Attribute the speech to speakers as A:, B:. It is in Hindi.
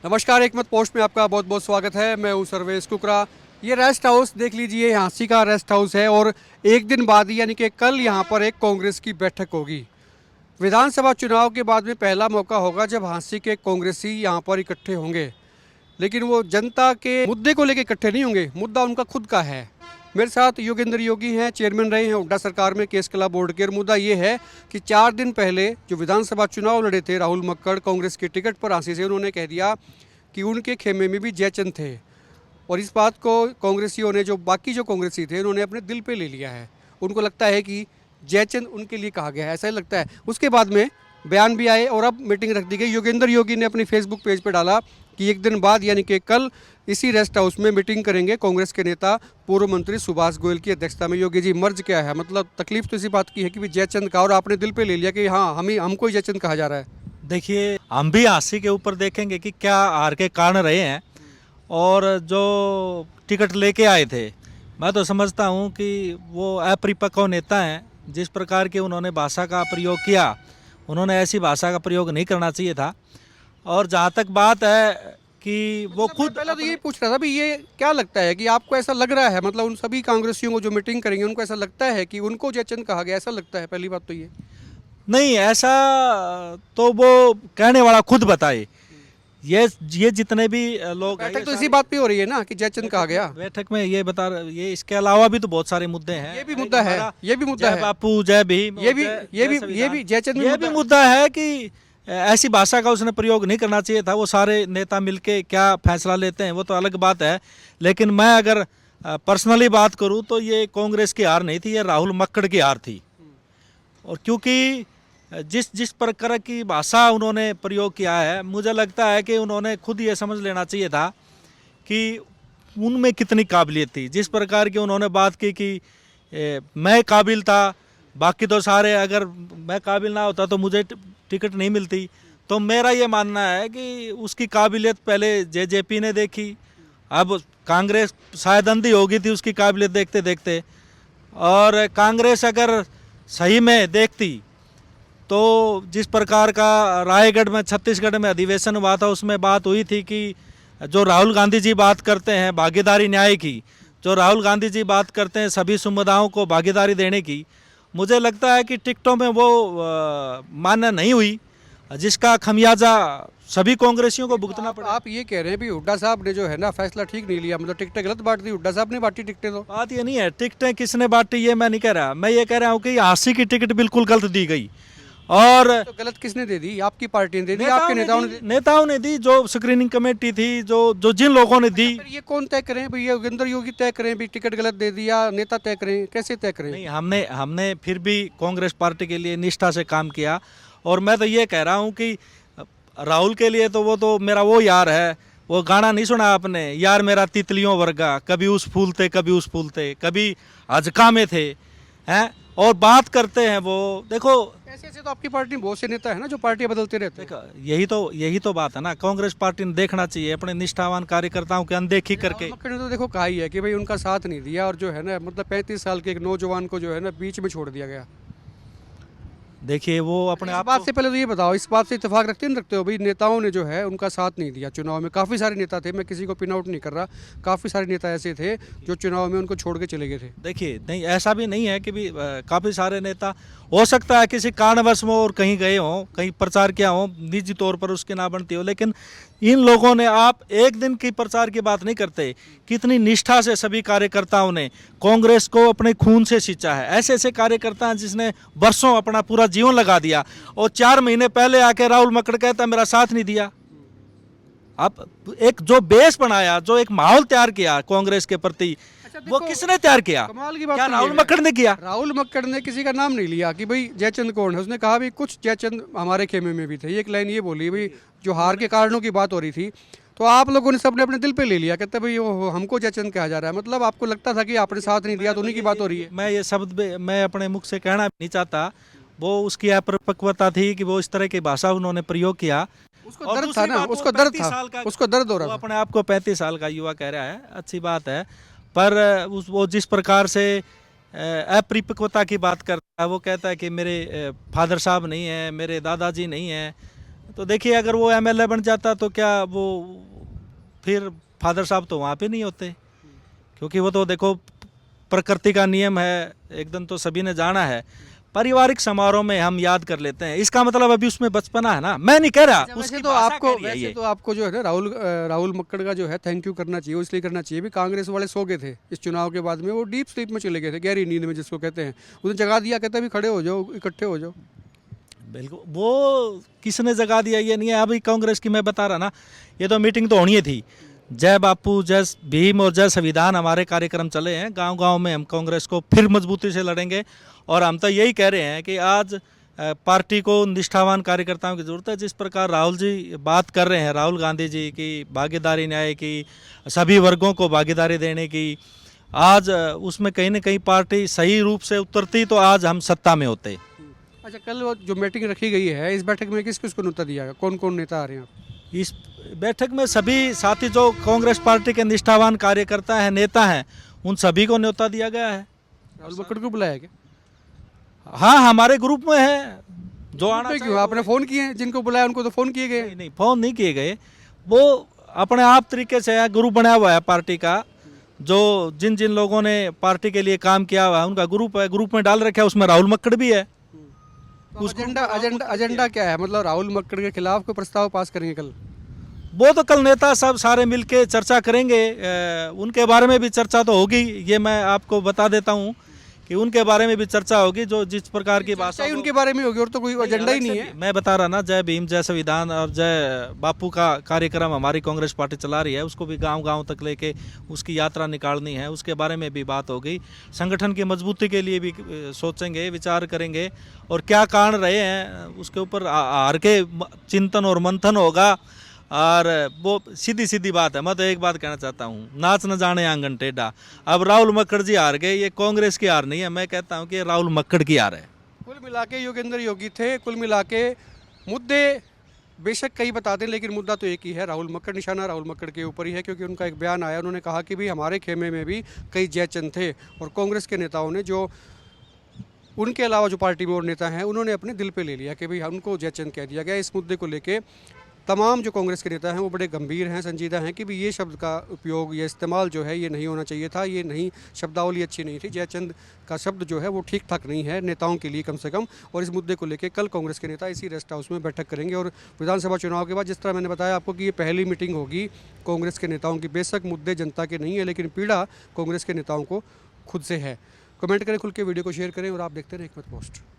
A: नमस्कार, एक मत पोस्ट में आपका बहुत बहुत स्वागत है। मैं हूं सर्वेश कुकरा। ये रेस्ट हाउस देख लीजिए, झांसी का रेस्ट हाउस है और एक दिन बाद यानी कि कल यहाँ पर एक कांग्रेस की बैठक होगी। विधानसभा चुनाव के बाद में पहला मौका होगा जब झांसी के कांग्रेसी यहाँ पर इकट्ठे होंगे, लेकिन वो जनता के मुद्दे को लेकर इकट्ठे नहीं होंगे। मुद्दा उनका खुद का है। मेरे साथ योगेंद्र योगी हैं, चेयरमैन रहे हैं हुड्डा सरकार में केस कला बोर्ड के। और मुद्दा ये है कि 4 दिन पहले जो विधानसभा चुनाव लड़े थे राहुल मक्कड़ कांग्रेस के टिकट पर झांसी से, उन्होंने कह दिया कि उनके खेमे में भी जयचंद थे। और इस बात को कांग्रेसियों ने, जो बाकी जो कांग्रेसी थे, उन्होंने अपने दिल पे ले लिया है। उनको लगता है कि जयचंद उनके लिए कहा गया है, ऐसा ही लगता है। उसके बाद में बयान भी आए और अब मीटिंग रख दी गई। योगेंद्र योगी ने अपनी फेसबुक पेज पर डाला कि एक दिन बाद यानी कि कल इसी रेस्ट हाउस में मीटिंग करेंगे कांग्रेस के नेता पूर्व मंत्री सुभाष गोयल की अध्यक्षता में। योगी जी, मर्ज क्या है? मतलब तकलीफ तो इसी बात की है कि भी जयचंद का, और आपने दिल पे ले लिया कि हाँ हमको ही जयचंद कहा जा रहा है।
B: देखिए, हम भी हांसी के ऊपर देखेंगे कि क्या हार के कारण रहे हैं। और जो टिकट लेके आए थे, मैं तो समझता हूं कि वो अपरिपक्व नेता हैं। जिस प्रकार के उन्होंने भाषा का प्रयोग किया, उन्होंने ऐसी भाषा का प्रयोग नहीं करना चाहिए था। और जहां तक बात है कि वो
A: मतलब मैं
B: खुद
A: पहले तो ये पूछ रहा था भी, ये क्या लगता है कि आपको ऐसा लग रहा है, मतलब उन सभी कांग्रेसियों को जो मीटिंग करेंगे उनको ऐसा लगता है कि उनको जयचंद कहा गया, ऐसा लगता है? पहली बात तो ये।
B: नहीं, ऐसा तो वो कहने वाला खुद बताए। ये जितने भी लोग हैं,
A: बैठक
B: ये
A: तो इसी
B: सारे
A: बात पे हो रही है ना कि जयचंद कहा गया।
B: बैठक में ये ये इसके अलावा भी तो बहुत सारे मुद्दे हैं।
A: ये भी मुद्दा है, ये भी मुद्दा
B: जय
A: है,
B: बापू, जय भीम,
A: ये भी
B: जय
A: ये
B: जय
A: भी ये
B: संविधान।
A: भी जयचंद में
B: ये भी मुद्दा है कि ऐसी भाषा का उसने प्रयोग नहीं करना चाहिए था। वो सारे नेता मिलके क्या फैसला लेते हैं वो तो अलग बात है। लेकिन मैं अगर पर्सनली बात करूं तो ये कांग्रेस की हार नहीं थी, ये राहुल मक्कड़ की हार थी। और क्योंकि जिस जिस प्रकार की भाषा उन्होंने प्रयोग किया है, मुझे लगता है कि उन्होंने खुद ये समझ लेना चाहिए था कि उनमें कितनी काबिलियत थी। जिस प्रकार की उन्होंने बात की कि मैं काबिल था, बाकी तो सारे, अगर मैं काबिल ना होता तो मुझे टिकट नहीं मिलती। तो मेरा ये मानना है कि उसकी काबिलियत पहले जेजेपी ने देखी, अब कांग्रेस शायद अंधी हो गई थी उसकी काबिलियत देखते देखते। और कांग्रेस अगर सही में देखती तो जिस प्रकार का रायगढ़ में, छत्तीसगढ़ में अधिवेशन हुआ था, उसमें बात हुई थी कि जो राहुल गांधी जी बात करते हैं भागीदारी न्याय की, जो राहुल गांधी जी बात करते हैं सभी समुदायों को भागीदारी देने की, मुझे लगता है कि टिकटों में वो मान्य नहीं हुई, जिसका खमियाजा सभी कांग्रेसियों को भुगतना पड़ा।
A: आप ये कह रहे हैं भी हुड्डा साहब ने जो है ना फैसला ठीक नहीं लिया, मतलब टिकटें गलत बांट दी, हुड्डा साहब ने बांटी टिकटें तो।
B: बात ये नहीं है टिकटें किसने बांटी, ये मैं नहीं कह रहा। मैं ये कह रहा हूँ कि झांसी की टिकट बिल्कुल गलत दी गई। और
A: तो गलत किसने दे दी? आपकी पार्टी ने दे दी, आपके नेताओं ने दे दी?
B: नेताओं ने दी, जो स्क्रीनिंग कमेटी थी, जो जो जिन लोगों ने दी।
A: फिर ये कौन तय करें भाई? योगेंद्र योगी तय करें भी टिकट गलत दे दिया, नेता तय करें? कैसे तय करें?
B: नहीं, हमने हमने फिर भी कांग्रेस पार्टी के लिए निष्ठा से काम किया। और मैं तो ये कह रहा हूँ कि राहुल के लिए तो वो तो मेरा वो यार है। वो गाना नहीं सुना आपने, यार मेरा तितलियों वर्गा, कभी उस फूलते कभी उस फूलते, कभी अजका में थे, हैं। और बात करते हैं वो, देखो
A: ऐसे ऐसे तो आपकी पार्टी में बहुत से नेता है ना जो पार्टियां बदलते रहते हैं।
B: देखो, यही तो बात है ना। कांग्रेस पार्टी ने देखना चाहिए अपने निष्ठावान कार्यकर्ताओं की अनदेखी करके।
A: राहुल मक्कड़ ने तो देखो कहा ही है कि भाई उनका साथ नहीं दिया, और जो है ना मतलब 35 साल के एक नौजवान को जो है ना बीच में छोड़ दिया गया।
B: देखिए, वो अपने
A: इस
B: आप
A: बात
B: को,
A: से पहले तो ये बताओ, इस बात से इत्तेफाक रखते हो भाई? नेताओं ने जो है उनका साथ नहीं दिया चुनाव में। काफ़ी सारे नेता थे, मैं किसी को पिन आउट नहीं कर रहा, काफ़ी सारे नेता ऐसे थे जो चुनाव में उनको छोड़ के चले गए थे।
B: देखिए, नहीं ऐसा भी नहीं है कि भी काफ़ी सारे नेता, हो सकता है किसी कारणवश में और कहीं गए हों, कहीं प्रचार किया हो, निजी तौर पर उसकी ना बनती हो। लेकिन इन लोगों ने, आप एक दिन की प्रचार की बात नहीं करते, कितनी निष्ठा से सभी कार्यकर्ताओं ने कांग्रेस को अपने खून से सींचा है। ऐसे ऐसे कार्यकर्ता हैं जिसने वर्षों अपना पूरा जीवन लगा दिया, और 4 महीने पहले आके राहुल मक्कड़ कहता मेरा साथ नहीं दिया। अब एक जो बेस बनाया, जो एक माहौल तैयार किया कांग्रेस के प्रति, वो किसने तैयार किया?
A: कमाल की बात
B: क्या
A: तो
B: राहुल
A: ये है।
B: मक्कड़ ने किया?
A: राहुल मक्कड़ ने किसी का नाम नहीं लिया कि भाई जयचंद कौन है। उसने कहा भी कुछ जयचंद हमारे खेमे में भी थे। एक लाइन ये बोली भाई, जो हार के कारणों की बात हो रही थी, तो आप लोगों ने सबने अपने दिल पे ले लिया, कहते भाई वो हमको जयचंद कहा जा रहा है। मतलब आपको लगता था कि आपने साथ नहीं दिया तो उन्हीं की बात हो रही है।
B: मैं ये शब्द मैं अपने मुख से कहना भी नहीं चाहता। वो उसकी अपरिपक्वता थी कि वो इस तरह की भाषा उन्होंने प्रयोग किया।
A: उसको
B: और
A: दर्द था
B: दूसरी
A: ना,
B: बात, वो
A: उसको दर्द
B: 35 साल
A: था,
B: का,
A: उसको दर्द हो
B: वो
A: रहा था।
B: अपने आप को 35 साल का युवा कह रहा है, अच्छी बात है। पर वो जिस प्रकार से अपरिपक्वता की बात करता है, वो कहता है कि मेरे फादर साहब नहीं हैं, मेरे दादाजी नहीं हैं, तो देखिए अगर वो एमएलए बन जाता तो क्या वो फिर फादर साहब तो वहाँ पे नहीं होते, क्योंकि वो तो देखो प्रकृति का नियम है, एक दिन तो सभी ने जाना है। पारिवारिक समारोह में हम याद कर लेते हैं, इसका मतलब अभी उसमें बचपना है ना, मैं नहीं कह रहा उसकी भाषा कह रही है ये।
A: वैसे तो आपको जो है ना राहुल मक्कड़ का जो है थैंक यू करना चाहिए, वो इसलिए करना चाहिए भी कांग्रेस वाले सो गए थे इस चुनाव के बाद में, वो डीप स्लीप में चले गए थे, गहरी नींद में जिसको कहते हैं, उन्हें जगा दिया, कहते भी खड़े हो जाओ, इकट्ठे हो जाओ।
B: बिल्कुल, वो किसने जगा दिया ये नहीं है। अभी कांग्रेस की मैं बता रहा ना, ये तो मीटिंग तो होनी थी। जय बापू, जय भीम और जय संविधान हमारे कार्यक्रम चले हैं, गांव-गांव में हम कांग्रेस को फिर मजबूती से लड़ेंगे। और हम तो यही कह रहे हैं कि आज पार्टी को निष्ठावान कार्यकर्ताओं की ज़रूरत है। जिस प्रकार राहुल जी बात कर रहे हैं, राहुल गांधी जी की भागीदारी न्याय की, सभी वर्गों को भागीदारी देने की, आज उसमें कहीं ना कहीं पार्टी सही रूप से उतरती तो आज हम सत्ता में होते।
A: अच्छा, कल वो जो मीटिंग रखी गई है, इस बैठक में किस किस को न्योता दिया गया, कौन कौन नेता आ रहे हैं आप?
B: इस बैठक में सभी साथी जो कांग्रेस पार्टी के निष्ठावान कार्यकर्ता हैं, नेता हैं, उन सभी को न्योता दिया गया है।
A: राहुल मक्कड़ को बुलाया क्या?
B: हाँ, हमारे ग्रुप में है जो आना
A: क्यों
B: चाहिए।
A: आपने फोन किए हैं? जिनको बुलाया उनको तो फोन किए गए।
B: नहीं नहीं, फोन नहीं किए गए, वो अपने आप तरीके से है, ग्रुप बनाया हुआ है पार्टी का, जो जिन जिन लोगों ने पार्टी के लिए काम किया हुआ है उनका ग्रुप है, ग्रुप में डाल रखा है, उसमें राहुल मक्कड़ भी है।
A: तो एजेंडा क्या है, मतलब राहुल मक्कड़ के खिलाफ कोई प्रस्ताव पास करेंगे कल?
B: वो तो कल नेता सब सारे मिलके चर्चा करेंगे, उनके बारे में भी चर्चा तो होगी, ये मैं आपको बता देता हूँ कि उनके बारे में भी चर्चा होगी, जो जिस प्रकार की भाषा
A: उनके बारे में होगी, और तो कोई एजेंडा ही नहीं है।
B: मैं बता रहा ना, जय भीम जय संविधान और जय बापू का कार्यक्रम हमारी कांग्रेस पार्टी चला रही है, उसको भी गांव-गांव तक लेके उसकी यात्रा निकालनी है, उसके बारे में भी बात होगी। संगठन की मजबूती के लिए भी सोचेंगे, विचार करेंगे, और क्या कारण रहे हैं उसके ऊपर हार के चिंतन और मंथन होगा। और वो सीधी सीधी बात है, मैं तो एक बात कहना चाहता हूँ, नाच न जाने आंगन टेढ़ा। अब राहुल मक्कड़ जी हार गए, ये कांग्रेस की हार नहीं है, मैं कहता हूँ कि राहुल मक्कड़ की हार है।
A: कुल मिला के योगेंद्र योगी थे, कुल मिला के मुद्दे बेशक कई बताते हैं, लेकिन मुद्दा तो एक ही है, राहुल मक्कड़, निशाना राहुल मक्कड़ के ऊपर ही है, क्योंकि उनका एक बयान आया, उन्होंने कहा कि भाई हमारे खेमे में भी कई जयचंद थे, और कांग्रेस के नेताओं ने, जो उनके अलावा जो पार्टी में और नेता हैं, उन्होंने अपने दिल पे ले लिया कि भाई उनको जयचंद कह दिया गया। इस मुद्दे को लेके तमाम जो कांग्रेस के नेता हैं वो बड़े गंभीर हैं, संजीदा हैं कि भी ये शब्द का उपयोग, ये इस्तेमाल जो है ये नहीं होना चाहिए था, ये नहीं, शब्दावली अच्छी नहीं थी, जयचंद का शब्द जो है वो ठीक ठाक नहीं है नेताओं के लिए कम से कम। और इस मुद्दे को लेकर कल कांग्रेस के नेता इसी रेस्ट हाउस में बैठक करेंगे। और विधानसभा चुनाव के बाद, जिस तरह मैंने बताया आपको कि ये पहली मीटिंग होगी कांग्रेस के नेताओं की, बेशक मुद्दे जनता के नहीं है, लेकिन पीड़ा कांग्रेस के नेताओं को खुद से है। कमेंट करें खुल के, वीडियो को शेयर करें, और आप देखते रहें हिकमत पोस्ट।